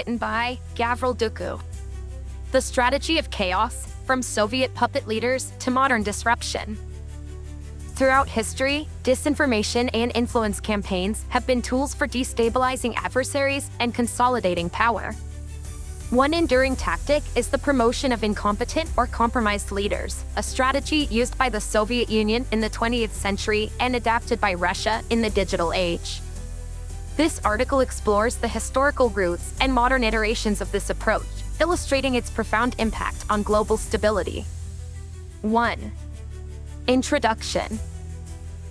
written by Gavril Duku. The strategy of chaos, from Soviet puppet leaders to modern disruption. Throughout history, disinformation and influence campaigns have been tools for destabilizing adversaries and consolidating power. One enduring tactic is the promotion of incompetent or compromised leaders, a strategy used by the Soviet Union in the 20th century and adapted by Russia in the digital age. This article explores the historical roots and modern iterations of this approach, illustrating its profound impact on global stability. 1. Introduction.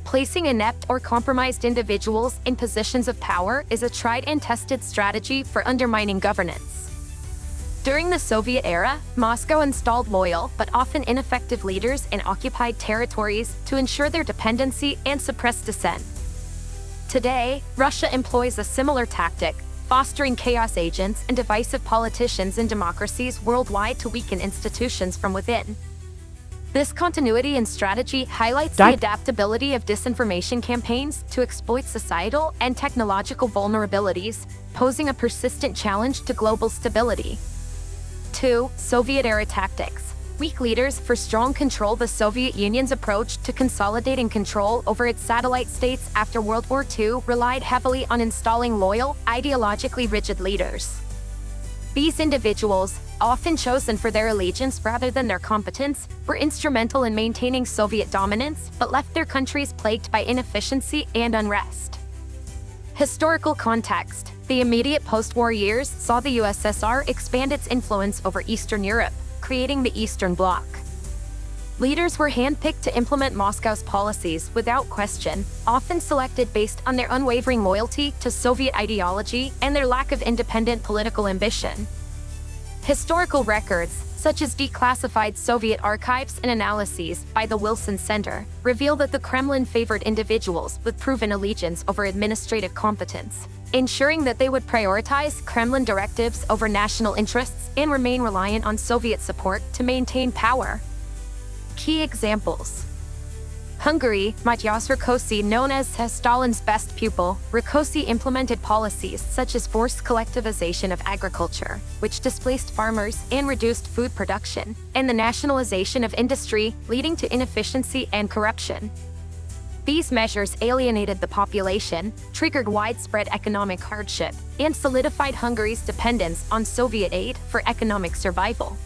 Placing inept or compromised individuals in positions of power is a tried and tested strategy for undermining governance. During the Soviet era, Moscow installed loyal but often ineffective leaders in occupied territories to ensure their dependency and suppress dissent. Today, Russia employs a similar tactic, fostering chaos agents and divisive politicians in democracies worldwide to weaken institutions from within. This continuity in strategy highlights the adaptability of disinformation campaigns to exploit societal and technological vulnerabilities, posing a persistent challenge to global stability. 2. Soviet-era tactics. Weak leaders for strong control. The Soviet Union's approach to consolidating control over its satellite states after World War II relied heavily on installing loyal, ideologically rigid leaders. These individuals, often chosen for their allegiance rather than their competence, were instrumental in maintaining Soviet dominance but left their countries plagued by inefficiency and unrest. Historical context. The immediate post-war years saw the USSR expand its influence over Eastern Europe, creating the Eastern Bloc. Leaders were handpicked to implement Moscow's policies without question, often selected based on their unwavering loyalty to Soviet ideology and their lack of independent political ambition. Historical records, such as declassified Soviet archives and analyses by the Wilson Center, reveal that the Kremlin favored individuals with proven allegiance over administrative competence, ensuring that they would prioritize Kremlin directives over national interests and remain reliant on Soviet support to maintain power. Key examples. Hungary, Matyas Rákosi, known as Stalin's best pupil, Rákosi implemented policies such as forced collectivization of agriculture, which displaced farmers and reduced food production, and the nationalization of industry, leading to inefficiency and corruption. These measures alienated the population, triggered widespread economic hardship, and solidified Hungary's dependence on Soviet aid for economic survival.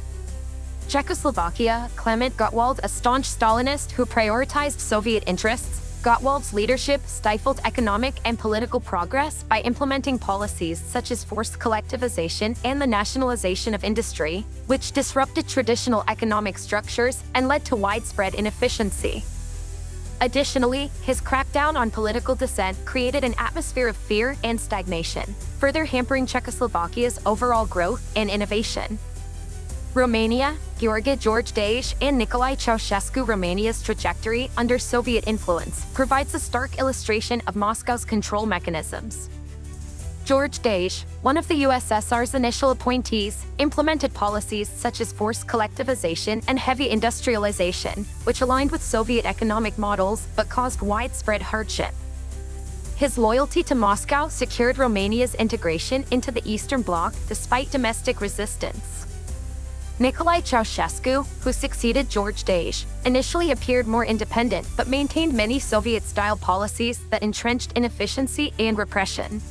Czechoslovakia, Klement Gottwald, a staunch Stalinist who prioritized Soviet interests, Gottwald's leadership stifled economic and political progress by implementing policies such as forced collectivization and the nationalization of industry, which disrupted traditional economic structures and led to widespread inefficiency. Additionally, his crackdown on political dissent created an atmosphere of fear and stagnation, further hampering Czechoslovakia's overall growth and innovation. Romania, George Dej and Nicolae Ceausescu. Romania's trajectory under Soviet influence provides a stark illustration of Moscow's control mechanisms. George Dej, one of the USSR's initial appointees, implemented policies such as forced collectivization and heavy industrialization, which aligned with Soviet economic models but caused widespread hardship. His loyalty to Moscow secured Romania's integration into the Eastern Bloc despite domestic resistance. Nicolae Ceausescu, who succeeded George Dej, initially appeared more independent but maintained many Soviet-style policies that entrenched inefficiency and repression.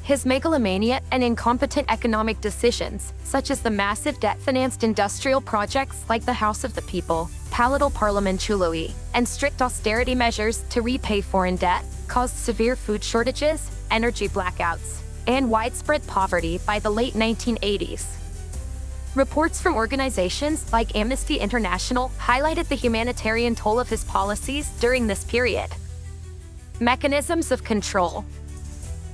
His megalomania and incompetent economic decisions, such as the massive debt-financed industrial projects like the House of the People, Palatul Parlamentului, and strict austerity measures to repay foreign debt, caused severe food shortages, energy blackouts, and widespread poverty by the late 1980s. Reports from organizations like Amnesty International highlighted the humanitarian toll of his policies during this period. Mechanisms of control.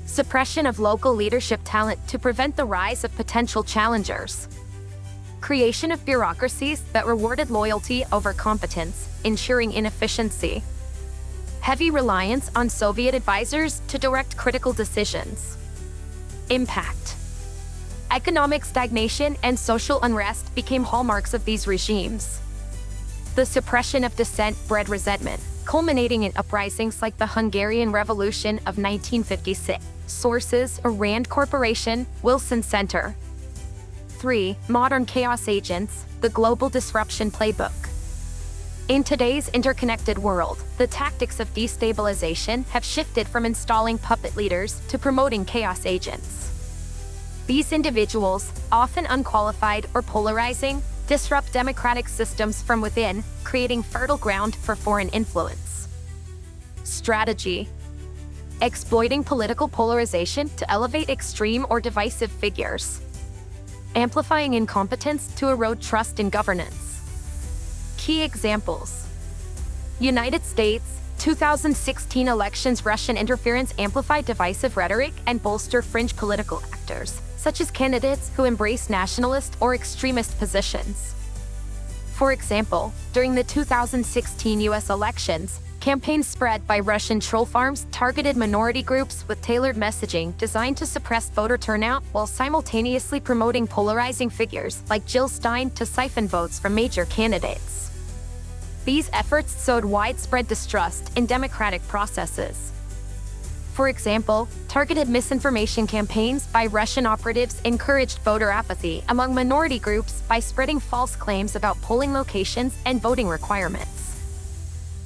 Suppression of local leadership talent to prevent the rise of potential challengers. Creation of bureaucracies that rewarded loyalty over competence, ensuring inefficiency. Heavy reliance on Soviet advisors to direct critical decisions. Impact. Economic stagnation and social unrest became hallmarks of these regimes. The suppression of dissent bred resentment, culminating in uprisings like the Hungarian Revolution of 1956. Sources: Rand Corporation, Wilson Center. 3. Modern chaos agents, the global disruption playbook. In today's interconnected world, the tactics of destabilization have shifted from installing puppet leaders to promoting chaos agents. These individuals, often unqualified or polarizing, disrupt democratic systems from within, creating fertile ground for foreign influence. Strategy: exploiting political polarization to elevate extreme or divisive figures. Amplifying incompetence to erode trust in governance. Key examples: United States, 2016 elections. Russian interference amplified divisive rhetoric and bolster fringe political actors, such as candidates who embrace nationalist or extremist positions. For example, during the 2016 U.S. elections, campaigns spread by Russian troll farms targeted minority groups with tailored messaging designed to suppress voter turnout while simultaneously promoting polarizing figures like Jill Stein to siphon votes from major candidates. These efforts sowed widespread distrust in democratic processes. For example, targeted misinformation campaigns by Russian operatives encouraged voter apathy among minority groups by spreading false claims about polling locations and voting requirements.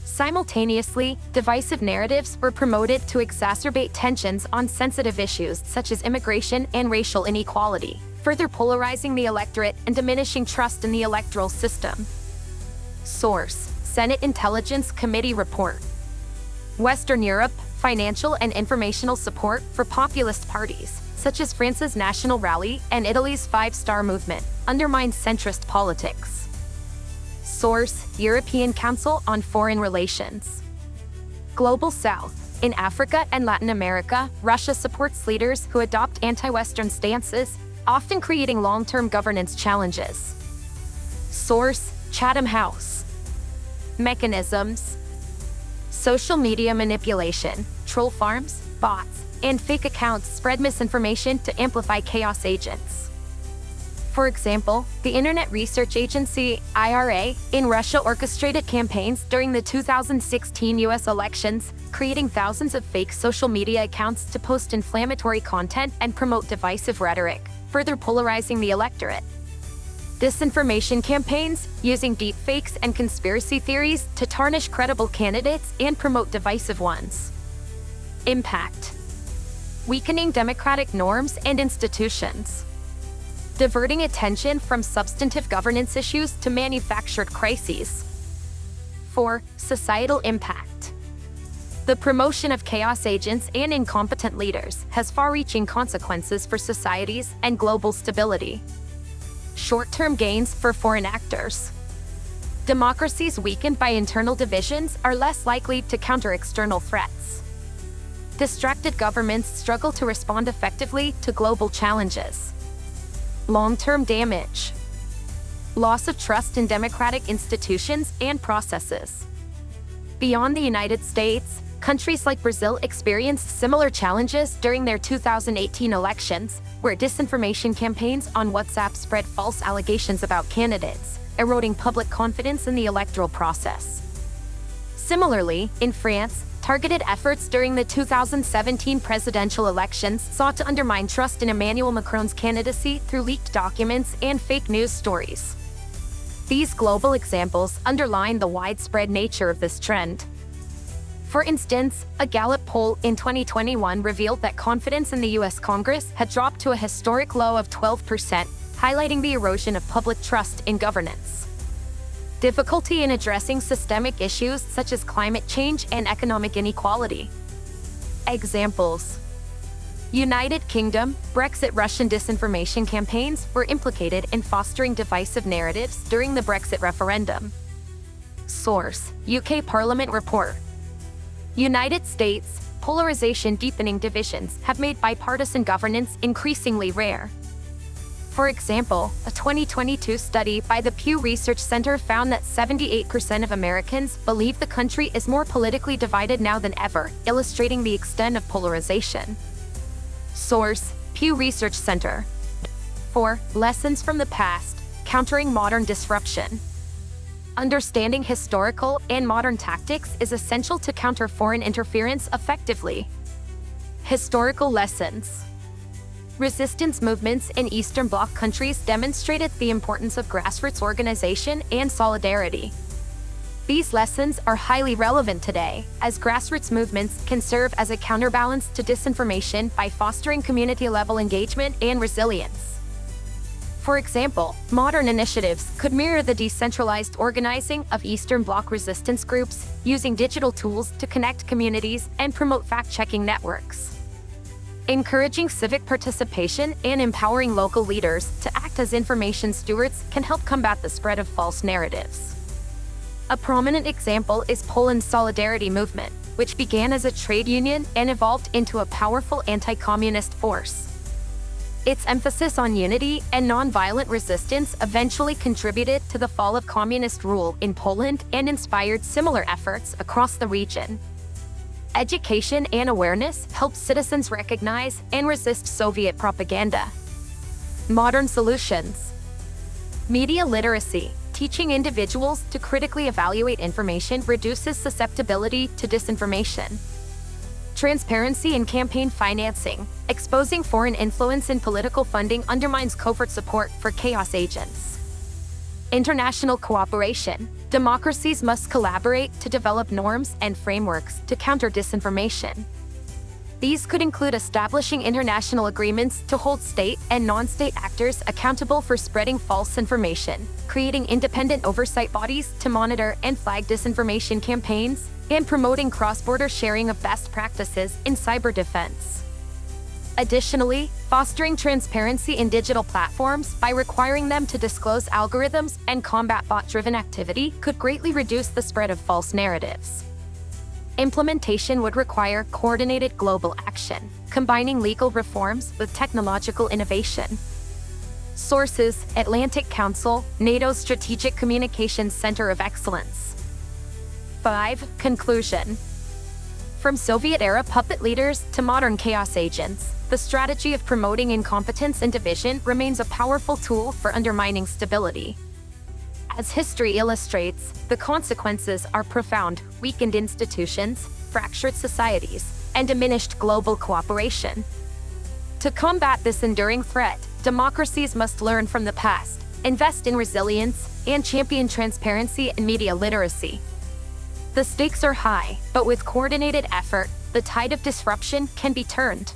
Simultaneously, divisive narratives were promoted to exacerbate tensions on sensitive issues such as immigration and racial inequality, further polarizing the electorate and diminishing trust in the electoral system. Source: Senate Intelligence Committee Report. Western Europe, financial and informational support for populist parties, such as France's National Rally and Italy's Five Star Movement, undermines centrist politics. Source: European Council on Foreign Relations. Global South. In Africa and Latin America, Russia supports leaders who adopt anti-Western stances, often creating long-term governance challenges. Source: Chatham House. Mechanisms: social media manipulation, troll farms, bots, and fake accounts spread misinformation to amplify chaos agents. For example, the Internet Research Agency, IRA, in Russia orchestrated campaigns during the 2016 US elections, creating thousands of fake social media accounts to post inflammatory content and promote divisive rhetoric, further polarizing the electorate. Disinformation campaigns, using deepfakes and conspiracy theories to tarnish credible candidates and promote divisive ones. Impact: weakening democratic norms and institutions. Diverting attention from substantive governance issues to manufactured crises. 4. Societal impact. The promotion of chaos agents and incompetent leaders has far-reaching consequences for societies and global stability. Short-term gains for foreign actors. Democracies weakened by internal divisions are less likely to counter external threats. Distracted governments struggle to respond effectively to global challenges. Long-term damage. Loss of trust in democratic institutions and processes. Beyond the United States, countries like Brazil experienced similar challenges during their 2018 elections, where disinformation campaigns on WhatsApp spread false allegations about candidates, eroding public confidence in the electoral process. Similarly, in France, targeted efforts during the 2017 presidential elections sought to undermine trust in Emmanuel Macron's candidacy through leaked documents and fake news stories. These global examples underline the widespread nature of this trend. For instance, a Gallup poll in 2021 revealed that confidence in the U.S. Congress had dropped to a historic low of 12%, highlighting the erosion of public trust in governance. Difficulty in addressing systemic issues such as climate change and economic inequality. Examples: United Kingdom, Brexit. Russian disinformation campaigns were implicated in fostering divisive narratives during the Brexit referendum. Source: UK Parliament Report. United States, polarization. Deepening divisions have made bipartisan governance increasingly rare. For example, a 2022 study by the Pew Research Center found that 78% of Americans believe the country is more politically divided now than ever, illustrating the extent of polarization. Source: Pew Research Center. 4. Lessons from the past, countering modern disruption. Understanding historical and modern tactics is essential to counter foreign interference effectively. Historical lessons. Resistance movements in Eastern Bloc countries demonstrated the importance of grassroots organization and solidarity. These lessons are highly relevant today, as grassroots movements can serve as a counterbalance to disinformation by fostering community-level engagement and resilience. For example, modern initiatives could mirror the decentralized organizing of Eastern Bloc resistance groups, using digital tools to connect communities and promote fact-checking networks. Encouraging civic participation and empowering local leaders to act as information stewards can help combat the spread of false narratives. A prominent example is Poland's Solidarity movement, which began as a trade union and evolved into a powerful anti-communist force. Its emphasis on unity and nonviolent resistance eventually contributed to the fall of communist rule in Poland and inspired similar efforts across the region. Education and awareness help citizens recognize and resist Soviet propaganda. Modern solutions. Media literacy. Teaching individuals to critically evaluate information reduces susceptibility to disinformation. Transparency in campaign financing. Exposing foreign influence in political funding undermines covert support for chaos agents. International cooperation. Democracies must collaborate to develop norms and frameworks to counter disinformation. These could include establishing international agreements to hold state and non-state actors accountable for spreading false information, creating independent oversight bodies to monitor and flag disinformation campaigns, and promoting cross-border sharing of best practices in cyber defense. Additionally, fostering transparency in digital platforms by requiring them to disclose algorithms and combat bot-driven activity could greatly reduce the spread of false narratives. Implementation would require coordinated global action, combining legal reforms with technological innovation. Sources: Atlantic Council, NATO's Strategic Communications Center of Excellence. 5. Conclusion. From Soviet-era puppet leaders to modern chaos agents, the strategy of promoting incompetence and division remains a powerful tool for undermining stability. As history illustrates, the consequences are profound: weakened institutions, fractured societies, and diminished global cooperation. To combat this enduring threat, democracies must learn from the past, invest in resilience, and champion transparency and media literacy. The stakes are high, but with coordinated effort, the tide of disruption can be turned.